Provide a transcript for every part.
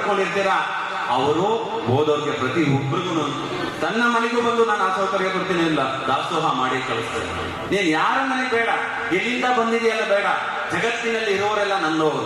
ಕರ್ಕೊಂಡಿರ್ತೀರಾ ಅವರು ಓದೋರ್ಗೆ ಪ್ರತಿ ಒಬ್ಬರಿಗೂ ತನ್ನ ಮನೆಗೂ ಬಂದು ನಾನು ಆ ಸೌಕರ್ಯ ಕೊಡ್ತೀನಿ ಇಲ್ಲ, ದಾಸೋಹ ಮಾಡಿ ಕಳಿಸ್ತೇನೆ. ನೀನ್ ಯಾರ ಮನೆ ಬೇಡ, ಎಲ್ಲಿಂದ ಬಂದಿದೆಯಲ್ಲ ಬೇಡ, ಜಗತ್ತಿನಲ್ಲಿ ಇರೋರೆಲ್ಲ ನನ್ನವರು.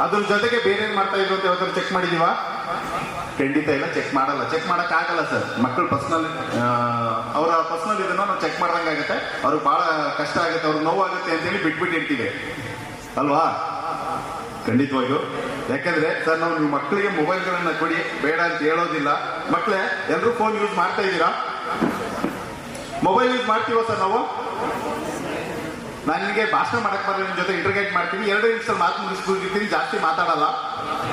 ಅದ್ರ ಜೊತೆಗೆ ಬೇರೆ ಏನ್ ಮಾಡ್ತಾ ಇದ್ರು ಅಂತ ಯಾವ್ದಾದ್ರು ಚೆಕ್ ಮಾಡಿದೀವ? ಖಂಡಿತ ಇಲ್ಲ, ಚೆಕ್ ಮಾಡಲ್ಲ. ಚೆಕ್ ಮಾಡಕ್ ಆಗಲ್ಲ ಸರ್. ಮಕ್ಕಳು ಪರ್ಸನಲ್ ಅವರ ಪರ್ಸನಲ್ ಇದನ್ನ ನಾವು ಚೆಕ್ ಮಾಡ್ದಂಗಾಗತ್ತೆ. ಅವ್ರಿಗೆ ಬಹಳ ಕಷ್ಟ ಆಗುತ್ತೆ, ಅವ್ರಿಗೆ ನೋವಾಗುತ್ತೆ ಅಂತೇಳಿ ಬಿಟ್ಬಿಟ್ಟಿರ್ತೀವಿ ಅಲ್ವಾ? ಖಂಡಿತವಾಗಿಯೂ. ಯಾಕಂದ್ರೆ ಸರ್ ನಾವು ನೀವು ಮಕ್ಕಳಿಗೆ ಮೊಬೈಲ್ಗಳನ್ನ ಕೊಡಿ ಬೇಡ ಅಂತ ಹೇಳೋದಿಲ್ಲ. ಮಕ್ಕಳೇ ಎಲ್ಲರೂ ಫೋನ್ ಯೂಸ್ ಮಾಡ್ತಾ ಇದ್ದೀರಾ? ಮೊಬೈಲ್ ಯೂಸ್ ಮಾಡ್ತೀವ ಸರ್ ನಾವು? ನಾನು ನಿಮಗೆ ಭಾಷಣ ಮಾಡಕ್ ಬರಲ್ಲ, ನಿಮ್ಮ ಜೊತೆ ಇಂಟರ್ಗೇಟ್ ಮಾಡ್ತೀನಿ. 2 ನಿಮಿಷದಲ್ಲಿ ಮಾತು ಮುಗಿಸ್ಬಿಟ್ಟಿರ್ತೀನಿ, ಜಾಸ್ತಿ ಮಾತಾಡಲ್ಲ.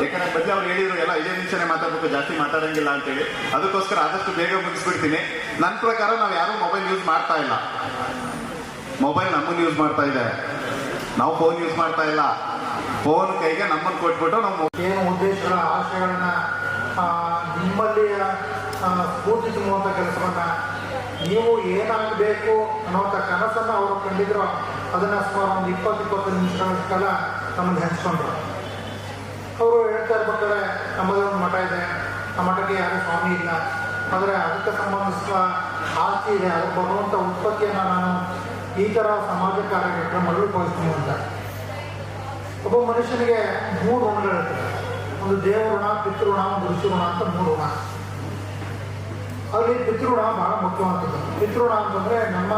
ಯಾಕಂದ್ರೆ ಬದಲು ಅವ್ರು ಹೇಳಿದ್ರು ಎಲ್ಲ 5 ನಿಮಿಷನೇ ಮಾತಾಡ್ಬೇಕು, ಜಾಸ್ತಿ ಮಾತಾಡಂಗಿಲ್ಲ ಅಂತೇಳಿ. ಅದಕ್ಕೋಸ್ಕರ ಆದಷ್ಟು ಬೇಗ ಮುಗಿಸ್ಬಿಡ್ತೀನಿ. ನನ್ನ ಪ್ರಕಾರ ನಾವು ಯಾರು ಮೊಬೈಲ್ ಯೂಸ್ ಮಾಡ್ತಾ ಇಲ್ಲ. ಮೊಬೈಲ್ ನಮ್ಮನ್ನು ಯೂಸ್ ಮಾಡ್ತಾ ಇದೆ, ನಾವು ಫೋನ್ ಯೂಸ್ ಮಾಡ್ತಾ ಇಲ್ಲ. ಫೋನ್ ಕೈಗೆ ನಮ್ಮನ್ನು ಕೊಟ್ಬಿಟ್ಟು ನಾವು ಏನು ಉದ್ದೇಶಗಳ ಆಶಯಗಳನ್ನ ನಿಮ್ಮಲ್ಲಿ ಸ್ಫೂರ್ತಿಸುವಂಥ ಕೆಲಸವನ್ನ, ನೀವು ಏನಾಗಬೇಕು ಅನ್ನೋಂಥ ಕನಸನ್ನು ಅವರು ಕಂಡಿದ್ರು. ಅದನ್ನು ಸುಮಾರು ಒಂದು 20-25 ನಿಮಿಷಗಳ ಕಾಲ ನಮ್ಮನ್ನು ಹಂಚ್ಕೊಂಡ್ರು. ಅವರು ಹೇಳ್ತಾ ಇರ್ಬೇಕಾದ್ರೆ ನಮ್ಮದೇ ಒಂದು ಮಠ ಇದೆ, ಆ ಮಠಕ್ಕೆ ಯಾರೂ ಸ್ವಾಮಿ ಇಲ್ಲ, ಆದರೆ ಅದಕ್ಕೆ ಸಂಬಂಧಿಸಿದ ಆಸ್ತಿ ಇದೆ, ಅದು ಬರುವಂಥ ಉತ್ಪತ್ತಿಯನ್ನು ನಾನು ಈ ಥರ ಸಮಾಜ ಕಾರ್ಯಕ್ಕೆ ಮರಳುಪಡಿಸ್ತೀನಿ ಅಂತ. ಒಬ್ಬ ಮನುಷ್ಯನಿಗೆ 3 ಋಣಗಳಿರ್ತದೆ. ಒಂದು ದೇವಋಣ, ಪಿತೃಋಣ, ಒಂದು ಋಷಿ ಋಣ ಅಂತ 3 ಋಣ. ಅಲ್ಲಿ ಪಿತೃಋಣ ಬಹಳ ಮುಖ್ಯವಾದದ್ದು. ಪಿತೃಋಣ ಅಂತಂದರೆ ನಮ್ಮ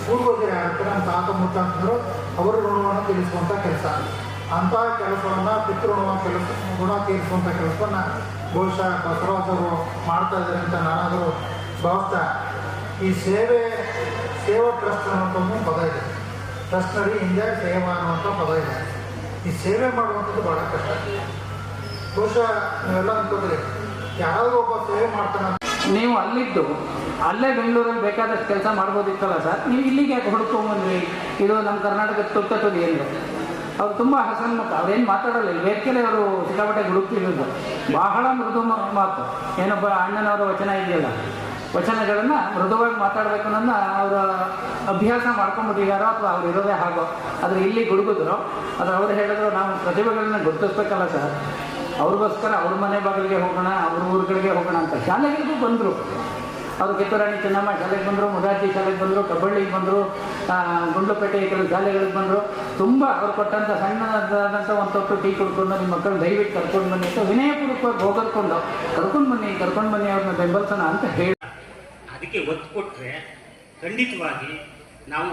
ಪೂರ್ವಜರು ಯಾರಿರ್ತಾರೆ, ನಮ್ಮ ತಾತ ಮುತ್ತ ಅಂತಂದ್ರು, ಅವರ ಋಣವನ್ನು ತೀರಿಸುವಂಥ ಕೆಲಸ. ಅಂಥ ಕೆಲಸವನ್ನು ಋಣ ತೀರಿಸುವಂಥ ಕೆಲಸವನ್ನು ಬಹುಶಃ ಬಸವರಾಜರು ಮಾಡ್ತಾ ಇದ್ದಾರೆ ಅಂತ ನಾನಾದರೂ ಭಾವಿಸ್ತಾ, ಈ ಸೇವಾ ಟ್ರಸ್ಟ್ ಅನ್ನುವಂಥ ಒಂದು ಪದ ಇದೆ. ಟ್ರಸ್ಟ್ನಲ್ಲಿ ಹಿಂದೆ ಸೇವಾ ಅನ್ನುವಂಥ ಪದ ಇದೆ. ಈ ಸೇವೆ ಮಾಡುವಂಥದ್ದು ಭಾಳ ಕಷ್ಟ. ಬಹುಶಃ ನೀವೆಲ್ಲ ಅನ್ಕೋತೀರಿ ಯಾರಾದರೂ ಒಬ್ಬ ಸೇವೆ ಮಾಡ್ತಾನೆ. ನೀವು ಅಲ್ಲಿದ್ದು ಅಲ್ಲೇ ಬೆಂಗಳೂರಲ್ಲಿ ಬೇಕಾದಷ್ಟು ಕೆಲಸ ಮಾಡ್ಬೋದಿತ್ತಲ್ಲ ಸರ್, ನೀವು ಇಲ್ಲಿಗೆ ಯಾಕೆ ಹುಡುಕೊಂಬಂದ್ರಿ? ಇದು ನಮ್ಮ ಕರ್ನಾಟಕದ ತುತ್ತತುದಿ ಅಂದರೆ ಅವ್ರು ತುಂಬ ಹಸನ್ಮುಖ, ಅವ್ರೇನು ಮಾತಾಡೋಲ್ಲ. ವೇದಿಕೆಯಲ್ಲಿ ಅವರು ಸಿಕ್ಕಾಪಟ್ಟೆ ಹುಡುಕ್ತಿರೋದು ಬಹಳ ಮೃದು ಮಾತು. ಏನೊಬ್ಬ ಅಣ್ಣನವರ ವಚನ ಇದೆಯಲ್ಲ, ವಚನಗಳನ್ನು ಮೃದುವಾಗಿ ಮಾತಾಡಬೇಕು ಅನ್ನೋದನ್ನ ಅವರ ಅಭ್ಯಾಸ ಮಾಡ್ಕೊಂಡ್ಬಿಟ್ಟಿದ್ದಾರೋ ಅಥವಾ ಅವ್ರು ಇರೋದೇ ಹಾಗೋ. ಆದರೆ ಇಲ್ಲಿ ಗುಡುಗಿದ್ರು, ಅದು ಅವ್ರು ಹೇಳಿದ್ರು ನಾವು ಪ್ರತಿಭೆಗಳನ್ನ ಗುರುತಿಸ್ಬೇಕಲ್ಲ ಸರ್, ಅವ್ರಿಗೋಸ್ಕರ ಅವ್ರ ಮನೆ ಬಾಗಿಲಿಗೆ ಹೋಗೋಣ, ಅವ್ರ ಊರುಗಳಿಗೆ ಹೋಗೋಣ ಅಂತ ಶಾಲೆಗಳಿಗೂ ಬಂದರು. ಅವರು ಕಿತ್ತೂರಾಣಿ ಚೆನ್ನಮ್ಮ ಶಾಲೆಗೆ ಬಂದರು, ಮುರಾರ್ಜಿ ಶಾಲೆಗೆ ಬಂದರು, ಕಬ್ಬಳ್ಳಿಗೆ ಬಂದರು, ಗುಂಡ್ಲುಪೇಟೆ ಕೆಲವು ಶಾಲೆಗಳಿಗೆ ಬಂದರು. ತುಂಬ ಅವ್ರು ಕೊಟ್ಟಂಥ ಸಣ್ಣದಾದಂಥ ಒಂದು ತೊಟ್ಟು ಟೀ ಕುಡ್ಕೊಂಡು ನಿಮ್ಮ ಮಕ್ಕಳು ದಯವಿಟ್ಟು ಕರ್ಕೊಂಡು ಬನ್ನಿ ಅಂತ ವಿನಯಪೂರ್ವಕವಾಗಿ ಕರ್ಕೊಂಡು ಬನ್ನಿ ಅವ್ರನ್ನ ಬೆಂಬಲಿಸೋಣ ಅಂತ ಹೇಳಿ ಅದಕ್ಕೆ ಒತ್ತು ಕೊಟ್ಟರೆ ಖಂಡಿತವಾಗಿ ನಾವು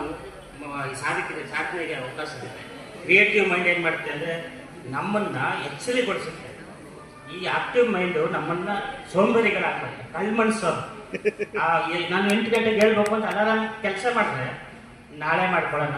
ಸಾಧನೆಗೆ ಅವಕಾಶ ಇದೆ. ಕ್ರಿಯೇಟಿವ್ ಮೈಂಡ್ ಏನು ಮಾಡುತ್ತೆ ಅಂದರೆ ನಮ್ಮನ್ನು ಎಚ್ಚರಿಗೊಳಿಸುತ್ತೆ. ಈ ಆಕ್ಟಿವ್ ಮೈಂಡು ನಮ್ಮನ್ನು ಸೋಂಬೇರಿಗಳಾಗ್ತದೆ, ಕಳ್ಮನ್ಸೋದು. ನಾನು 8 ಗಂಟೆಗೆ ಹೇಳ್ಬೇಕು ಅಂತ ಅಲಾರಾಮ್ ಕೆಲಸ ಮಾಡಿದ್ರೆ ನಾಳೆ ಮಾಡ್ಕೊಳ್ಳೋಣ.